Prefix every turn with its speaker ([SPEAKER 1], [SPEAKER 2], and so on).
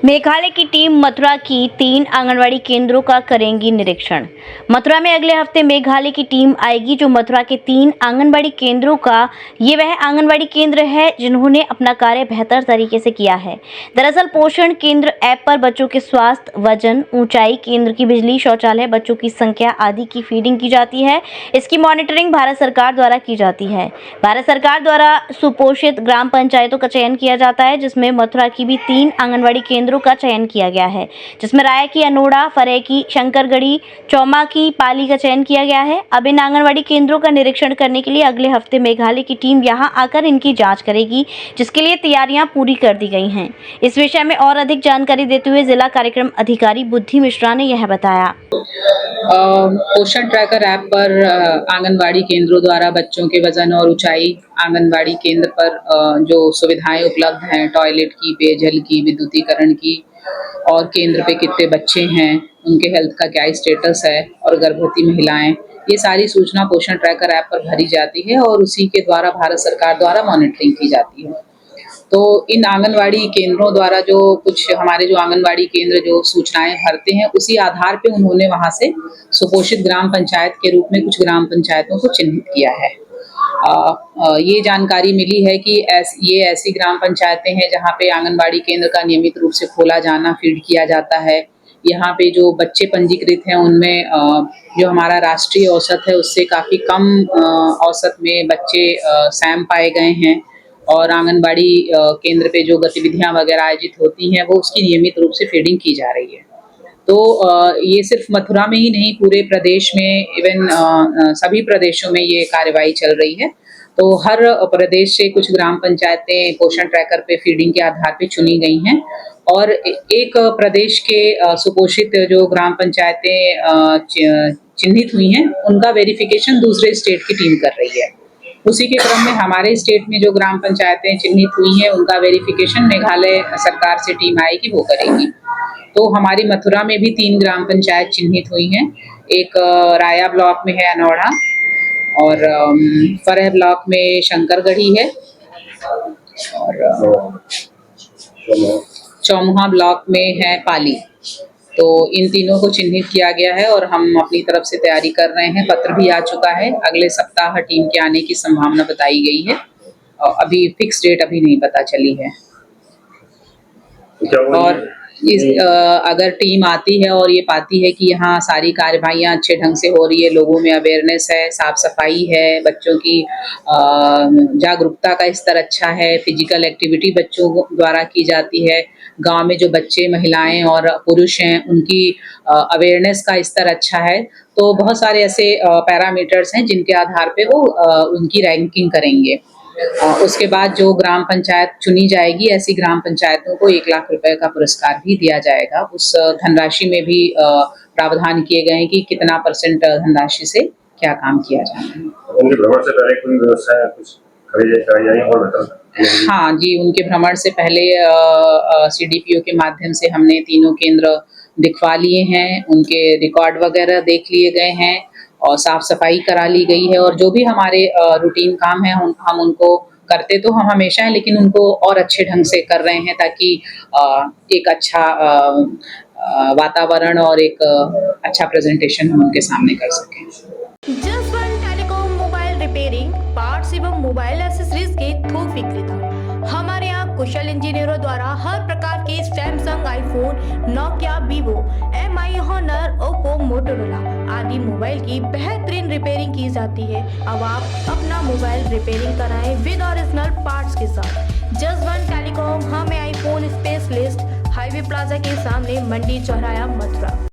[SPEAKER 1] मेघालय की टीम मथुरा की 3 आंगनवाड़ी केंद्रों का करेंगी निरीक्षण। मथुरा में अगले हफ्ते मेघालय की टीम आएगी जो मथुरा के 3 आंगनवाड़ी केंद्रों का ये वह आंगनवाड़ी केंद्र है जिन्होंने अपना कार्य बेहतर तरीके से किया है। दरअसल पोषण केंद्र ऐप पर बच्चों के स्वास्थ्य, वजन, ऊंचाई, केंद्र की बिजली, शौचालय, बच्चों की संख्या आदि की फीडिंग की जाती है। इसकी मॉनिटरिंग भारत सरकार द्वारा की जाती है। भारत सरकार द्वारा सुपोषित ग्राम पंचायतों का चयन किया जाता है जिसमें मथुरा की भी 3 आंगनवाड़ी केंद्रों का चयन किया गया है, जिसमें राया की अनोड़ा, फरेह की शंकरगढ़ी, चौमा की पाली का चयन किया गया है। अब इन आंगनवाड़ी केंद्रों का निरीक्षण करने के लिए अगले हफ्ते मेघालय की टीम यहां आकर इनकी जांच करेगी, जिसके लिए तैयारियां पूरी कर दी गई हैं। इस विषय में और अधिक जानकारी देते हुए जिला कार्यक्रम अधिकारी बुद्धि मिश्रा ने यह बताया।
[SPEAKER 2] पोषण ट्रैकर ऐप पर आंगनवाड़ी केंद्रों द्वारा बच्चों के वजन और ऊंचाई, आंगनवाड़ी केंद्र पर जो सुविधाएं उपलब्ध हैं, टॉयलेट की, पेयजल की, विद्युतीकरण की, और केंद्र पे कितने बच्चे हैं, उनके हेल्थ का क्या स्टेटस है, और गर्भवती महिलाएं, ये सारी सूचना पोषण ट्रैकर ऐप पर भरी जाती है और उसी के द्वारा भारत सरकार द्वारा मॉनिटरिंग की जाती है। तो इन आंगनवाड़ी केंद्रों द्वारा जो कुछ हमारे जो आंगनवाड़ी केंद्र जो सूचनाएं भरते हैं, उसी आधार पे उन्होंने वहां से सुपोषित ग्राम पंचायत के रूप में कुछ ग्राम पंचायतों को चिन्हित किया है। ये जानकारी मिली है कि ये ऐसी ग्राम पंचायतें हैं जहां पे आंगनवाड़ी केंद्र का नियमित रूप से खोला जाना, फीड किया जाता है। यहाँ पे जो बच्चे पंजीकृत हैं उनमें जो हमारा राष्ट्रीय औसत है उससे काफ़ी कम औसत में बच्चे सैम पाए गए हैं, और आंगनबाड़ी केंद्र पे जो गतिविधियां वगैरह आयोजित होती हैं वो उसकी नियमित रूप से फीडिंग की जा रही है। तो ये सिर्फ मथुरा में ही नहीं, पूरे प्रदेश में, इवन सभी प्रदेशों में ये कार्यवाही चल रही है। तो हर प्रदेश से कुछ ग्राम पंचायतें पोषण ट्रैकर पे फीडिंग के आधार पे चुनी गई हैं, और एक प्रदेश के सुपोषित जो ग्राम पंचायतें चिन्हित हुई हैं उनका वेरिफिकेशन दूसरे स्टेट की टीम कर रही है। उसी के क्रम में हमारे स्टेट में जो ग्राम पंचायतें चिन्हित हुई हैं उनका वेरिफिकेशन मेघालय सरकार से टीम आएगी, वो करेगी। तो हमारी मथुरा में भी 3 ग्राम पंचायत चिन्हित हुई हैं। एक राया ब्लॉक में है अनोड़ा, और फरेह ब्लॉक में शंकरगढ़ी है, और चौमुहा ब्लॉक में है पाली। तो इन तीनों को चिन्हित किया गया है और हम अपनी तरफ से तैयारी कर रहे हैं। पत्र भी आ चुका है, अगले सप्ताह टीम के आने की संभावना बताई गई है, और अभी फिक्स डेट अभी नहीं पता चली है। और अगर टीम आती है और ये पाती है कि यहाँ सारी कार्यवाहियाँ अच्छे ढंग से हो रही है, लोगों में अवेयरनेस है, साफ सफाई है, बच्चों की जागरूकता का स्तर अच्छा है, फिजिकल एक्टिविटी बच्चों द्वारा की जाती है, गांव में जो बच्चे, महिलाएं और पुरुष हैं उनकी अवेयरनेस का स्तर अच्छा है, तो बहुत सारे ऐसे पैरामीटर्स हैं जिनके आधार पे वो उनकी रैंकिंग करेंगे। उसके बाद जो ग्राम पंचायत चुनी जाएगी, ऐसी ग्राम पंचायतों को 1 लाख रुपए का पुरस्कार भी दिया जाएगा। उस धनराशि में भी प्रावधान किए गए हैं कि कितना % धनराशि से क्या काम किया जाना है।
[SPEAKER 3] उनके भ्रमण से पहले कोई व्यवस्था कुछ कराई और बता?
[SPEAKER 2] हाँ जी, उनके भ्रमण से पहले CDPO के माध्यम से हमने तीनों केंद्र दिखवा लिए हैं, उनके रिकॉर्ड वगैरह देख लिए गए हैं और साफ सफाई करा ली गई है, और जो भी हमारे रूटीन काम है हम उनको करते तो हम हमेशा हैं, लेकिन उनको और अच्छे ढंग से कर रहे हैं ताकि एक अच्छा वातावरण और एक अच्छा प्रेजेंटेशन हम उनके सामने कर सकें।
[SPEAKER 4] Just one telecom mobile repairing, parts एवं मोबाइल एक्सेसरीज के थोक विक्रेता। हमारे यहाँ कुशल इंजीनियरों द्वारा हर प्रकार के Samsung, iPhone, Nokia, Vivo, MI, Honor, Oppo, Motorola आदि मोबाइल की बेहतरीन रिपेयरिंग की जाती है। अब आप अपना मोबाइल रिपेयरिंग कराएं विद ओरिजिनल पार्ट्स के साथ। जस्ट वन टेलीकॉम, हमें आईफोन स्पेशलिस्ट, हाईवे प्लाजा के सामने, मंडी चौराहा, मथुरा।